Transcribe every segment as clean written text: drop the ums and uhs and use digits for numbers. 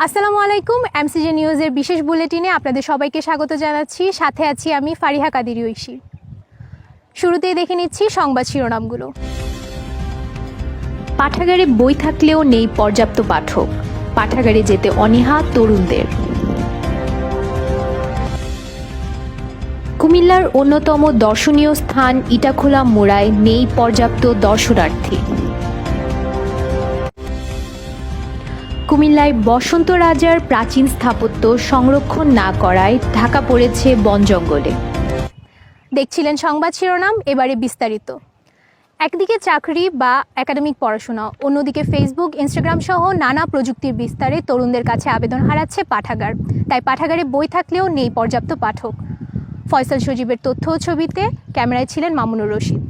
আসসালামু আলাইকুম। এমসিজে নিউজের বিশেষ বুলেটিনে আপনাদের সবাইকে স্বাগত জানাচ্ছি। সাথে আছি আমি ফারিহা কাদির ঐশী। শুরুতেই দেখে নিচ্ছি সংবাদ শিরোনামগুলো। পাঠাগারে বই থাকলেও নেই পর্যাপ্ত পাঠক, পাঠাগারে যেতে অনীহা তরুণদের। কুমিল্লার অন্যতম দর্শনীয় স্থান ইটাখোলা মোড়ায় নেই পর্যাপ্ত দর্শনার্থী। কুমিল্লায় বসন্ত রাজার প্রাচীন স্থাপত্য সংরক্ষণ না করায় ঢাকা পড়েছে বন জঙ্গলে। দেখছিলেন সংবাদ শিরোনাম, এবারে বিস্তারিত। একদিকে চাকরি বা একাডেমিক পড়াশোনা, অন্যদিকে ফেসবুক, ইনস্টাগ্রাম সহ নানা প্রযুক্তির বিস্তারে তরুণদের কাছে আবেদন হারাচ্ছে পাঠাগার। তাই পাঠাগারে বই থাকলেও নেই পর্যাপ্ত পাঠক। ফয়সাল সজীবের তথ্য ও ছবিতে ক্যামেরায় ছিলেন মামুনুর রশিদ।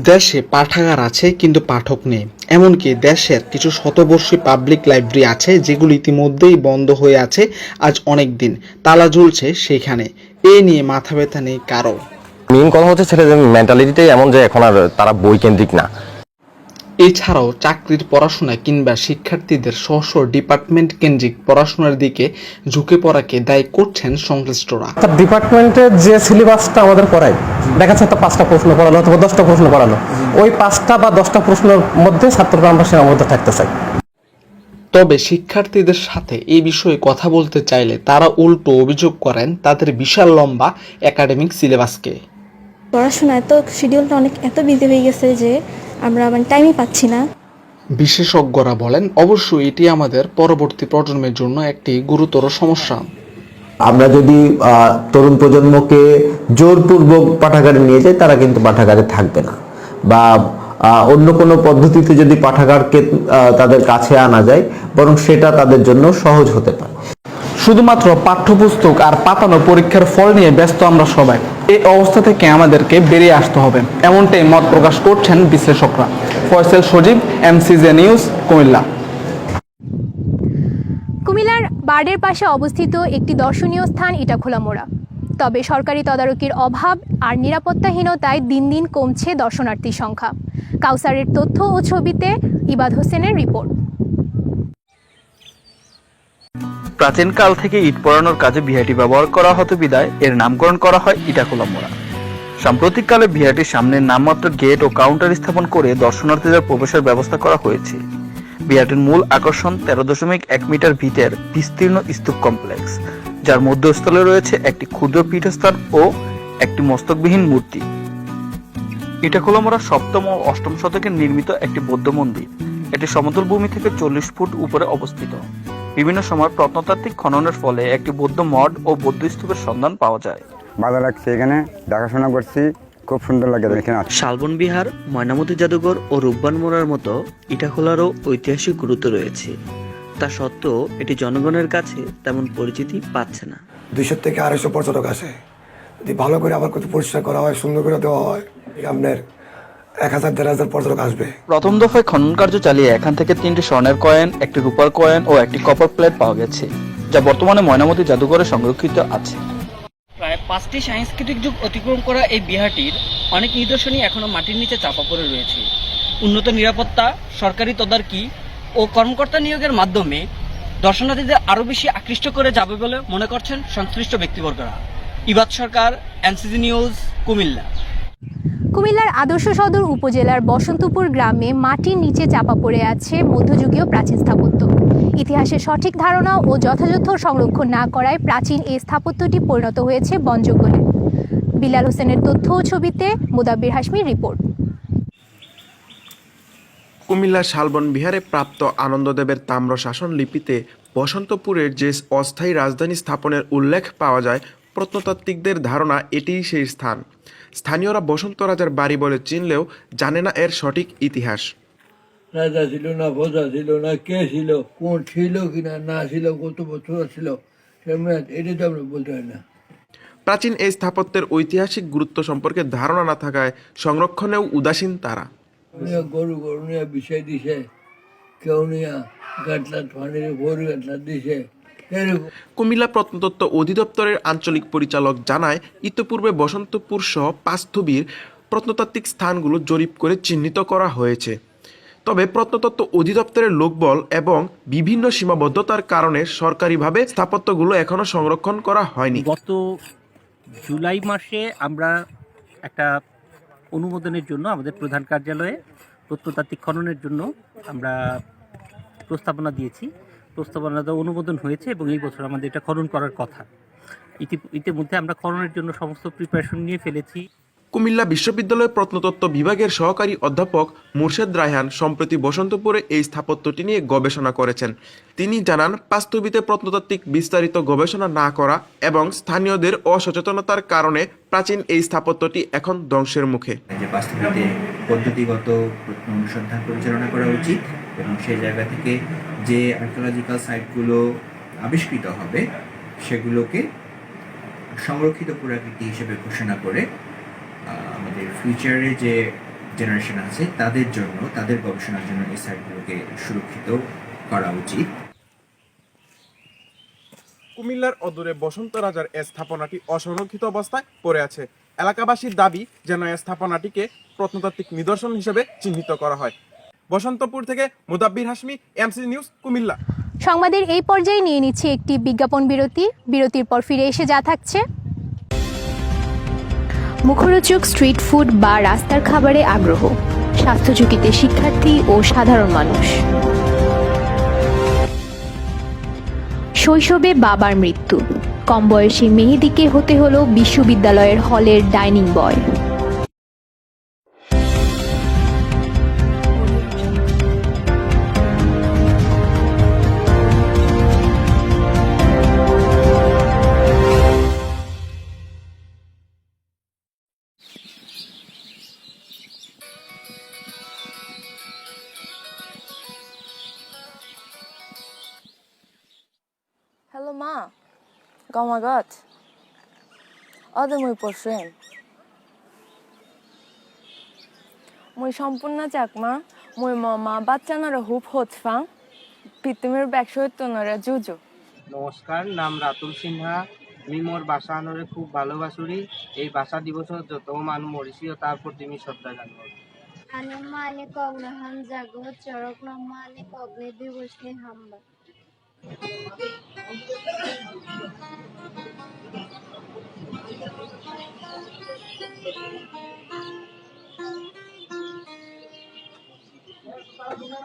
দেশে পাঠাগার আছে কিন্তু পাঠক নেই। এমনকি দেশের কিছু শতবর্ষী পাবলিক লাইব্রেরি আছে যেগুলো ইতিমধ্যেই বন্ধ হয়ে আছে আজ অনেক দিন, তালা ঝুলছে সেখানে। এ নিয়ে মাথা ব্যথা নেই কারো। মেইন কথা হচ্ছে ছেলেদের মেন্টালিটিটাই এমন যে এখন আর তারা বই কেন্দ্রিক না। এছাড়াও চাকরির পড়াশোনা কিংবা শিক্ষার্থীদের স্ব ডিপার্টমেন্ট কেন্দ্রিক পড়াশোনার দিকে ঝুঁকে পড়াকে দায়ী করছেন সংশ্লিষ্টরা। ডিপার্টমেন্টের যে সিলেবাসটা আমাদের পড়ায়, দেখা যাচ্ছে 5টা প্রশ্ন পড়ালো অথবা 10টা প্রশ্ন পড়ালো, ওই 5টা বা 10টা প্রশ্নের মধ্যে ছাত্ররা আমরা সীমাবদ্ধ থাকতে চাই। তবে শিক্ষার্থীদের সাথে এই বিষয়ে কথা বলতে চাইলে তারা উল্টো অভিযোগ করেন তাদের বিশাল লম্বা একাডেমিক সিলেবাসকে। পড়াশোনায় তো শিডিউলটা এত বিজি হয়ে গেছে যে আমরা টাইমই পাচ্ছি না। বিশেষজ্ঞরা বলেন, অবশ্যই এটি আমাদের পরবর্তী প্রজন্মের জন্য একটি গুরুতর সমস্যা। আমরা যদি তরুণ প্রজন্মকে জোরপূর্বক পাঠাগারে নিয়ে যাই, তারা কিন্তু পাঠাগারে থাকবে না, বা অন্য কোনো পদ্ধতিতে যদি পাঠাগারকে তাদের কাছে আনা যায়, বরং সেটা তাদের জন্য সহজ হতে পারে। শুধুমাত্র পাঠ্যপুস্তক আর পাতানো পরীক্ষার ফল নিয়ে ব্যস্ত আমরা সবাই। এই অবস্থা থেকে আমাদেরকে বেরিয়ে আসতে হবে, এমনটাই মত প্রকাশ করছেন বিশ্লেষকরা। ফয়সাল সজীব, এমসিজে নিউজ, কুমিল্লা। কুমিল্লার বার্ডের পাশে অবস্থিত একটি দর্শনীয় স্থান ইটাখোলা মোড়া। তবে সরকারি তদারকির অভাব আর নিরাপত্তাহীনতায় দিন দিন কমছে দর্শনার্থীর সংখ্যা। কাউসারের তথ্য ও ছবিতে ইবাদ হোসেনের রিপোর্ট। প্রাচীনকাল থেকে ইট পোড়ানোর কাজে ভিআইটি ব্যবহার করা হতো বিদায় এর নামকরণ করা হয় ইটাখোলা মোড়া। সাম্প্রতিককালে ভিআইটির সামনে নামমাত্র গেট ও কাউন্টার স্থাপন করে দর্শনার্থীদের প্রবেশের ব্যবস্থা করা হয়েছে। ভিআইটির মূল আকর্ষণ 13.1 মিটার ভিতের বিস্তীর্ণ স্তূপ কমপ্লেক্স, যার মধ্যস্থলে রয়েছে একটি ক্ষুদ্র পীঠস্থান ও একটি মস্তকবিহীন মূর্তি। ইটাখোলা মোড়া 7ম ও 8ম শতকে নির্মিত একটি বৌদ্ধ মন্দির। এটি সমতল ভূমি থেকে 40 ফুট উপরে অবস্থিত। বিভিন্ন সময় প্রত্নতাত্ত্বিক খননের ফলে একটি বৌদ্ধ মঠ ও বৌদ্ধ স্তূপের সন্ধান পাওয়া যায়। ভালো লাগছে, এখানে দেখাশোনা করছি, খুব সুন্দর লাগে এখানে। শালবন বিহার, ময়নামতি জাদুঘর ও রূপবান মোড়ার মতো ইটাখোলারও ঐতিহাসিক গুরুত্ব রয়েছে। তা সত্ত্বেও এটি জনগণের কাছে তেমন পরিচিতি পাচ্ছে না। 200 থেকে 250 পর্যটক আসে। যদি ভালো করে আবার কিছু পরিষ্কার করা হয়, সুন্দর করে দেওয়া হয়, আপনার 1000-1500 পর্যটক আসবে। প্রথম দফায় খনন কার্য চালিয়ে এখান থেকে 3টি স্বর্ণের কয়েন, একটি রূপার কয়েন ও একটি কপার প্লেট পাওয়া গেছে, যা বর্তমানে ময়নামতি জাদুঘরে সংরক্ষিত আছে। প্রায় 5টি সাংস্কৃতিক যুগ অতিক্রম করা এই বিহারটির অনেক নিদর্শনই এখনো মাটির নিচে চাপা পড়ে রয়েছে। উন্নত নিরাপত্তা, সরকারি তদারকি ও কর্মকর্তা নিয়োগের মাধ্যমে দর্শনার্থীদের আরও বেশি আকৃষ্ট করে যাবে বলে মনে করছেন সংশ্লিষ্ট ব্যক্তিবর্গরা। ইবাদ সরকার, এমসিজি নিউজ, কুমিল্লা। কুমিল্লার আদর্শ সদর উপজেলার বসন্তপুর গ্রামে মাটির নিচে চাপা পড়ে আছে মধ্যযুগীয় প্রাচীন স্থাপত্য। ইতিহাসের সঠিক ধারণা ও যথাযথ সংরক্ষণ না করায় প্রাচীন এই স্থাপত্যটি পরিণত হয়েছে বন জঙ্গলে। বিলাল হোসেনের তথ্য ও ছবিতে মোদাব্বির হাশমির রিপোর্ট। কুমিল্লা শালবন বিহারে প্রাপ্ত আনন্দদেবের তাম্রশাসন লিপিতে বসন্তপুরের যে অস্থায়ী রাজধানী স্থাপনের উল্লেখ পাওয়া যায়, প্রত্নতাত্ত্বিকদের ধারণা এটিই সেই স্থান। স্থানীয়রা বসন্ত রাজার বাড়ি বলে চিনলেও জানে না এর সঠিক ইতিহাস। রাজা ছিল না, প্রজা ছিল না, কে ছিল, কোন ছিল কিনা না ছিল, কত বছর ছিল, এটা তো আমরা বলতে পারি না। প্রাচীন এই স্থাপত্যের ঐতিহাসিক গুরুত্ব সম্পর্কে ধারণা না থাকায় সংরক্ষণেও উদাসীন তারা। গরু নিয়ে বিষয় দিছে, কেউ নিয়ে গাটলা পানির ভোর গাটলা দিছে। কুমিল্লা প্রত্নতত্ত্ব অধিদপ্তরের আঞ্চলিক পরিচালক জানায়, ইতোপূর্বে বসন্তপুর সহ 5 স্থবির প্রত্নতাত্ত্বিক স্থানগুলো জরিপ করে চিহ্নিত করা হয়েছে। তবে প্রত্নতত্ত্ব অধিদপ্তরের লোকবল এবং বিভিন্ন সীমাবদ্ধতার কারণে সরকারিভাবে স্থাপত্যগুলো এখনো সংরক্ষণ করা হয়নি। গত জুলাই মাসে আমরা একটা অনুমোদনের জন্য আমাদের প্রধান কার্যালয়ে প্রত্নতাত্ত্বিক খননের জন্য আমরা প্রস্তাবনা দিয়েছি। প্রস্তাবনাটা অনুমোদন হয়েছে এবং এই বছর আমাদের এটা খনন করার কথা। ইতিমধ্যে আমরা খননের জন্য সমস্ত প্রিপারেশন নিয়ে ফেলেছি। কুমিল্লা বিশ্ববিদ্যালয়ের প্রত্নতত্ত্ব বিভাগের সহকারী অধ্যাপক মুর্শেদ রায়হান সম্প্রতি বসন্তপুরে এই স্থাপত্যটি নিয়ে গবেষণা করেছেন। তিনি জানান, পাঁচতবিতে প্রত্নতাত্ত্বিক বিস্তারিত গবেষণা না করা এবং স্থানীয়দের অসচেতনতার কারণে প্রাচীন এই স্থাপত্যটি এখন ধ্বংসের মুখে। যে পাঁচতবিতে পদ্ধতিগত অনুসন্ধান পরিচালনা করা উচিত এবং সেই জায়গা থেকে যে আর্কিওলজিক্যাল সাইটগুলো আবিষ্কৃত হবে সেগুলোকে সংরক্ষিত পুরাকীর্তি হিসেবে ঘোষণা করে আমাদের ফিউচারে যে জেনারেশন আছে তাদের জন্য, তাদের গবেষণার জন্য এই সাইটগুলোকে সুরক্ষিত করা উচিত। কুমিল্লার অদূরে বসন্ত রাজার এ স্থাপনাটি অসংরক্ষিত অবস্থায় পড়ে আছে। এলাকাবাসীর দাবি যেন এই স্থাপনাটিকে প্রত্নতাত্ত্বিক নিদর্শন হিসেবে চিহ্নিত করা হয়। বসন্তপুর থেকে মুদাব্বির হাশমি, এমসি নিউজ, কুমিল্লা। সংবাদের এই পর্যায়ে নিয়ে নিচ্ছে একটি বিজ্ঞাপন বিরতি। বিরতির পর ফিরে এসে যা থাকছে: মুখরোচক স্ট্রিট ফুড বা রাস্তার খাবারে আগ্রহ, স্বাস্থ্য ঝুঁকিতে শিক্ষার্থী ও সাধারণ মানুষ। শৈশবে বাবার মৃত্যু, কম বয়সী মেহেদীকে হতে হলো বিশ্ববিদ্যালয়ের হলের dining boy. Hello, Ma. Oh my God. Other my boyfriend. Moi সম্পূর্ণ চাকমা, moi mama বাচ্চা নারা হুপ হতফাং, পিতমের ব্যাকশত নারা জুজু। নমস্কার, নাম রাতুল সিনহা। আমি মোর ভাষা আনরে খুব ভালোবাসুরি। এই ভাষা দিবস যত মানুষ মরিছি ও তার প্রতি আমি শ্রদ্ধা জানাই। আনে মানে কগ্ন হাম জাগো চরক মানে কগ্নে দিবস নে হাম্বা।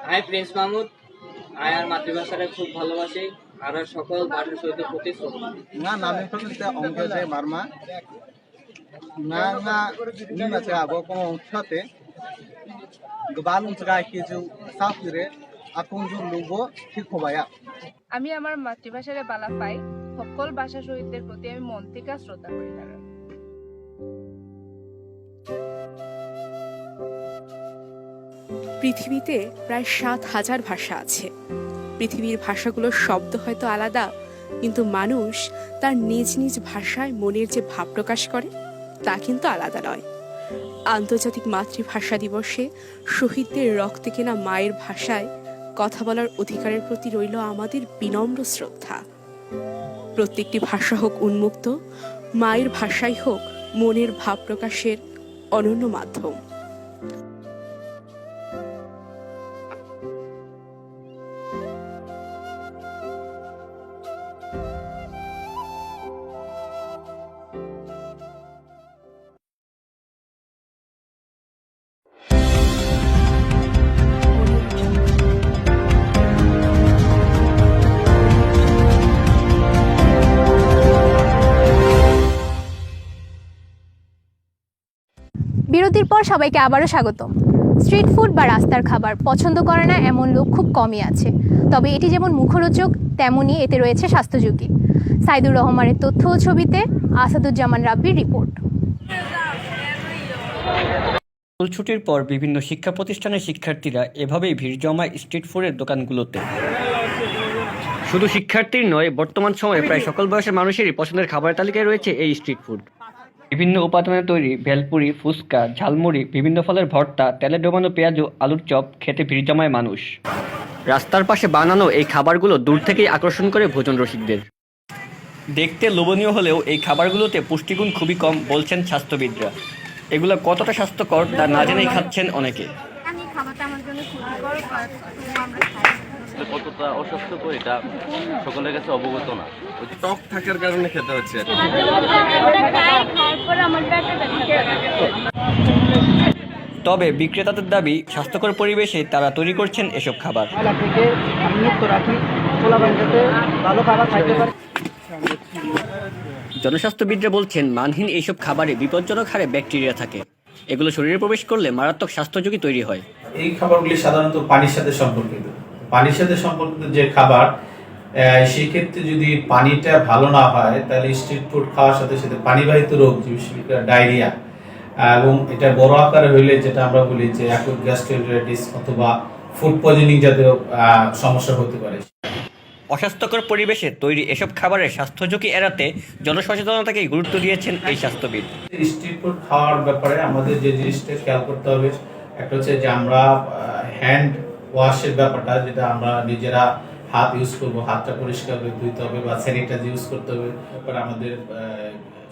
হাই প্রিন্স মাহমুদ, আয়ার মাতৃভাষারে খুব ভালোবাসি আর সকল ভারতীয় সহিত প্রতি শ্রদ্ধা। nga namin pagkita ongkyo sa Barma nga nima sa abo ko utsate gabalung sa কিছু সাফিরে আপন জু লুবো ঠিক হবায়া। আমি আমার মাতৃভাষারে বালা পাই, সকল ভাষা শহীদদের প্রতি আমি মন থেকে শ্রদ্ধা করি। তারা পৃথিবীতে প্রায় ৭,০০০ ভাষা আছে। পৃথিবীর ভাষাগুলোর শব্দ হয়তো আলাদা, কিন্তু মানুষ তার নিজ নিজ ভাষায় মনের যে ভাব প্রকাশ করে তা কিন্তু আলাদা নয়। আন্তর্জাতিক মাতৃভাষা দিবসে শহীদদের রক্তে কেনা মায়ের ভাষায় কথা বলার অধিকারের প্রতি রইল আমাদের বিনম্র শ্রদ্ধা। প্রত্যেকটি ভাষা হোক উন্মুক্ত, মায়ের ভাষাই হোক মনের ভাব প্রকাশের অনন্য মাধ্যম। বিরতির পর সবাইকে আবারও স্বাগতম। স্ট্রিট ফুড বা রাস্তার খাবার পছন্দ করে না এমন লোক খুব কমই আছে, তবে এটি যেমন মুখরোচক তেমনই এতে রয়েছে স্বাস্থ্য ঝুঁকি। সাইদুর রহমানের তথ্য ও ছবিতে আসাদুজ্জামান রাব্বির রিপোর্ট। স্কুল ছুটির পর বিভিন্ন শিক্ষা প্রতিষ্ঠানের শিক্ষার্থীরা এভাবেই ভিড় জমায় স্ট্রিট ফুডের দোকানগুলোতে। শুধু শিক্ষার্থীর নয়, বর্তমান সময়ে প্রায় সকল বয়সের মানুষেরই পছন্দের খাবারের তালিকায় রয়েছে এই স্ট্রিট ফুড। বিভিন্ন উপাদানে তৈরি ভেলপুরি, ফুচকা, ঝালমুড়ি, বিভিন্ন ফলের ভর্তা, তেলে ডোবানো পেঁয়াজ ও আলুর চপ খেতে ভিড় জমায় মানুষ। রাস্তার পাশে বানানো এই খাবারগুলো দূর থেকেই আকর্ষণ করে ভোজন রসিকদের। দেখতে লোভনীয় হলেও এই খাবারগুলোতে পুষ্টিগুণ খুবই কম বলছেন স্বাস্থ্যবিদরা। এগুলো কতটা স্বাস্থ্যকর তা না জেনেই খাচ্ছেন অনেকে। খাবারটা আমার জন্য ক্ষতিকর, আমরা খাই। কতটা অস্বাস্থ্যকর এটা সকলের কাছে অবগত না, টক থাকার কারণে খেতে হচ্ছে। তবে বিক্রেতাদের দাবি, স্বাস্থ্যকর পরিবেশে তারা তৈরি করছেন এসব খাবার। জনস্বাস্থ্যবিদরা বলছেন, মানহীন এইসব খাবারে বিপজ্জনক হারে ব্যাকটেরিয়া থাকে। এগুলো শরীরে প্রবেশ করলে মারাত্মক স্বাস্থ্য ঝুঁকি তৈরি হয়। এই খাবারগুলি সাধারণত পানির সাথে সম্পর্কিত। পানির সাথে সম্পর্কিত যে খাবার, সেই ক্ষেত্রে যদি পানিটা ভালো না হয় তাহলে স্ট্রিট ফুড খাওয়ার সাথে সাথে পানিবাহিত রোগ, ডায়রিয়া, এবং এটা বড় আকারে হইলে যেটা আমরা বলি যে অ্যাকুট গ্যাস্ট্রাইটিস অথবা ফুড পয়জনিং জাতীয় সমস্যা হতে পারে। অস্বাস্থ্যকর পরিবেশে তৈরি এসব খাবারের স্বাস্থ্য ঝুঁকি এড়াতে জনসচেতনতাকে গুরুত্ব দিয়েছেন এই স্বাস্থ্যবিদ। স্ট্রিট ফুড খাওয়ার ব্যাপারে আমাদের যে জিনিসটা খেয়াল করতে হবে, একটা হচ্ছে যে আমরা হ্যান্ড ওয়াশের ব্যাপারটা, যেটা আমরা নিজেরা হাত ইউজ করবো, হাতটা পরিষ্কার করে ধুইতে হবে বা স্যানিটাইজার ইউজ করতে হবে। ব্যাপারে আমাদের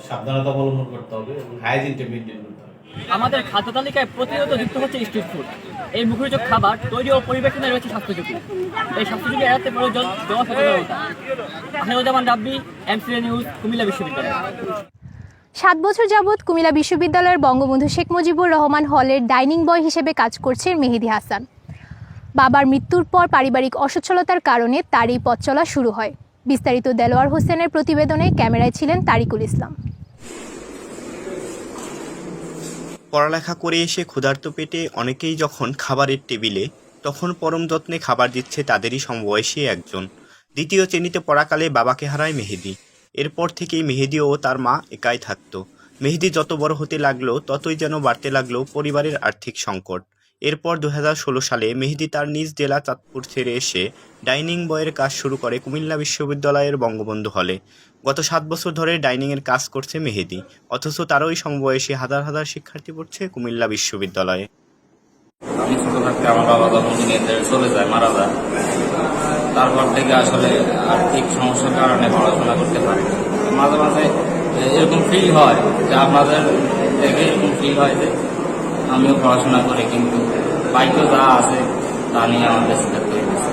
সাবধানতা অবলম্বন করতে হবে এবং হাইজিনটা মেনটেন করতে হবে। আমাদের খাদ্য তালিকায় প্রতিনিয়ত যুক্ত হচ্ছে স্ট্রিট ফুড। এই মুখরোচক খাবার তৈরি ও পরিবেশনে রয়েছে স্বাস্থ্য ঝুঁকি। এই স্বাস্থ্য ঝুঁকি এড়াতে প্রয়োজন জনসচেতনতা। আহমেদুজ্জামান রাব্বি, এমসিজে নিউজ, কুমিল্লা বিশ্ববিদ্যালয়। 7 বছর যাবৎ কুমিল্লা বিশ্ববিদ্যালয়ের বঙ্গবন্ধু শেখ মুজিবুর রহমান হলের ডাইনিং বয় হিসেবে কাজ করছে মেহেদী হাসান। বাবার মৃত্যুর পর পারিবারিক অসচ্ছলতার কারণে তার এই পথ চলা শুরু হয়। বিস্তারিত দেলোয়ার হোসেনের প্রতিবেদনে ক্যামেরায় ছিলেন তারিকুল ইসলাম। পড়ালেখা করে এসে ক্ষুধার্ত পেটে অনেকেই যখন খাবারের টেবিলে, তখন পরম যত্নে খাবার দিচ্ছে তাদেরই সমবয়সী একজন। দ্বিতীয় শ্রেণীতে পড়াকালে বাবাকে হারায় মেহেদী। এরপর থেকেই মেহেদী ও তার মা একাই থাকতো। মেহেদী যত বড় হতে লাগলো ততই যেন বাড়তে লাগলো পরিবারের আর্থিক সংকট। এরপর 2016 সালে মেহেদী তার নিজ জেলা চাঁদপুর ছেড়ে এসে ডাইনিং বয়ের কাজ শুরু করে কুমিল্লা বিশ্ববিদ্যালয়ের বঙ্গবন্ধু হলে। গত 7 বছর ধরে ডাইনিংয়ের কাজ করছে মেহেদী, অথচ তারই সমবয়সী হাজার হাজার শিক্ষার্থী পড়ছে কুমিল্লা বিশ্ববিদ্যালয়ে। আমি ছোট থাকতে আমার বাবা যখন চলে যায়, মারা যায়, তারপর থেকে আসলে আর্থিক সমস্যার কারণে পড়াশোনা করতে পারি। মাঝে মাঝে এরকম ফিল হয় যে আপনাদের থেকে এরকম ফিল হয় যে আমিও পড়াশোনা করি, কিন্তু বাইকও যা আছে তা নিয়ে আমার বেঁচে থাকতে হয়েছে।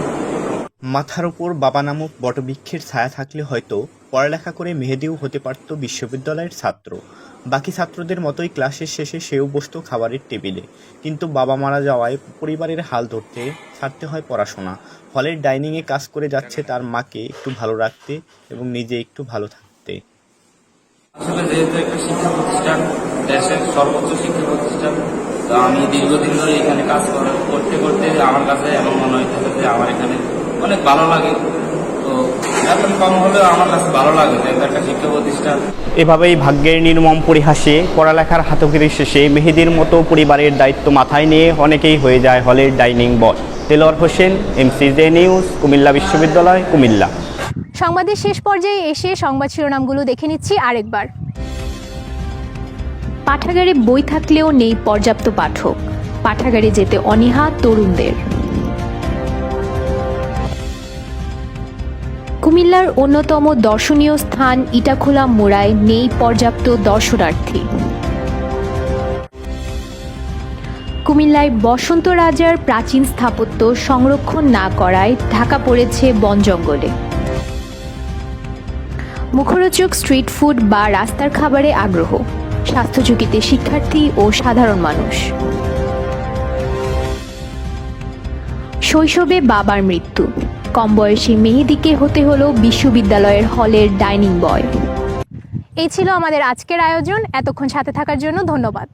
মাথার উপর বাবা নামক বটবৃক্ষের ছায়া থাকলে হয়তো পড়ালেখা করে মেহেদীও হতে পারত বিশ্ববিদ্যালয়ের ছাত্র। বাকি ছাত্রদের মতোই ক্লাসের শেষে সেও বসত খাবারের টেবিলে। কিন্তু বাবা মারা যাওয়ায় পরিবারের হাল ধরতে ছাড়তে হয় পড়াশোনা। হলের ডাইনিংয়ে কাজ করে যাচ্ছে তার মাকে একটু ভালো রাখতে এবং নিজে একটু ভালো থাকতে। আসলে যেহেতু একটা শিক্ষা প্রতিষ্ঠান, দেশের সর্বোচ্চ শিক্ষা প্রতিষ্ঠান, তো আমি দীর্ঘদিন ধরে এখানে কাজ করতে করতে আমার কাছে এমন মনে হইতেছে যে আমার এখানে অনেক ভালো লাগে। তো এখন কম হলেও আমার কাছে ভালো লাগে, যেহেতু একটা শিক্ষা প্রতিষ্ঠান। এভাবেই ভাগ্যের নির্মম পরিহাসে পড়ালেখার হাতখড়ি শেষে মেহেদীর মতো পরিবারের দায়িত্ব মাথায় নিয়ে অনেকেই হয়ে যায় হলের ডাইনিং বয়। দেলোয়ার হোসেন, এমসিজে নিউজ, কুমিল্লা বিশ্ববিদ্যালয়, কুমিল্লা। সংবাদের শেষ পর্যায়ে এসে সংবাদ শিরোনামগুলো দেখে নিচ্ছি আরেকবার। পাঠাগারে বই থাকলেও নেই পর্যাপ্ত পাঠক, পাঠাগারে যেতে অনীহা তরুণদের। কুমিল্লার অন্যতম দর্শনীয় স্থান ইটাখোলা মোড়ায় নেই পর্যাপ্ত দর্শনার্থী। কুমিল্লায় বসন্ত রাজার প্রাচীন স্থাপত্য সংরক্ষণ না করায় ঢাকা পড়েছে বন জঙ্গলে। মুখরোচক স্ট্রিট ফুড বা রাস্তার খাবারে আগ্রহ, স্বাস্থ্য ঝুঁকিতে শিক্ষার্থী ও সাধারণ মানুষ। শৈশবে বাবার মৃত্যু, কম বয়সী মেহেদীকে হতে হলো বিশ্ববিদ্যালয়ের হলের ডাইনিং বয়। এই ছিল আমাদের আজকের আয়োজন। এতক্ষণ সাথে থাকার জন্য ধন্যবাদ।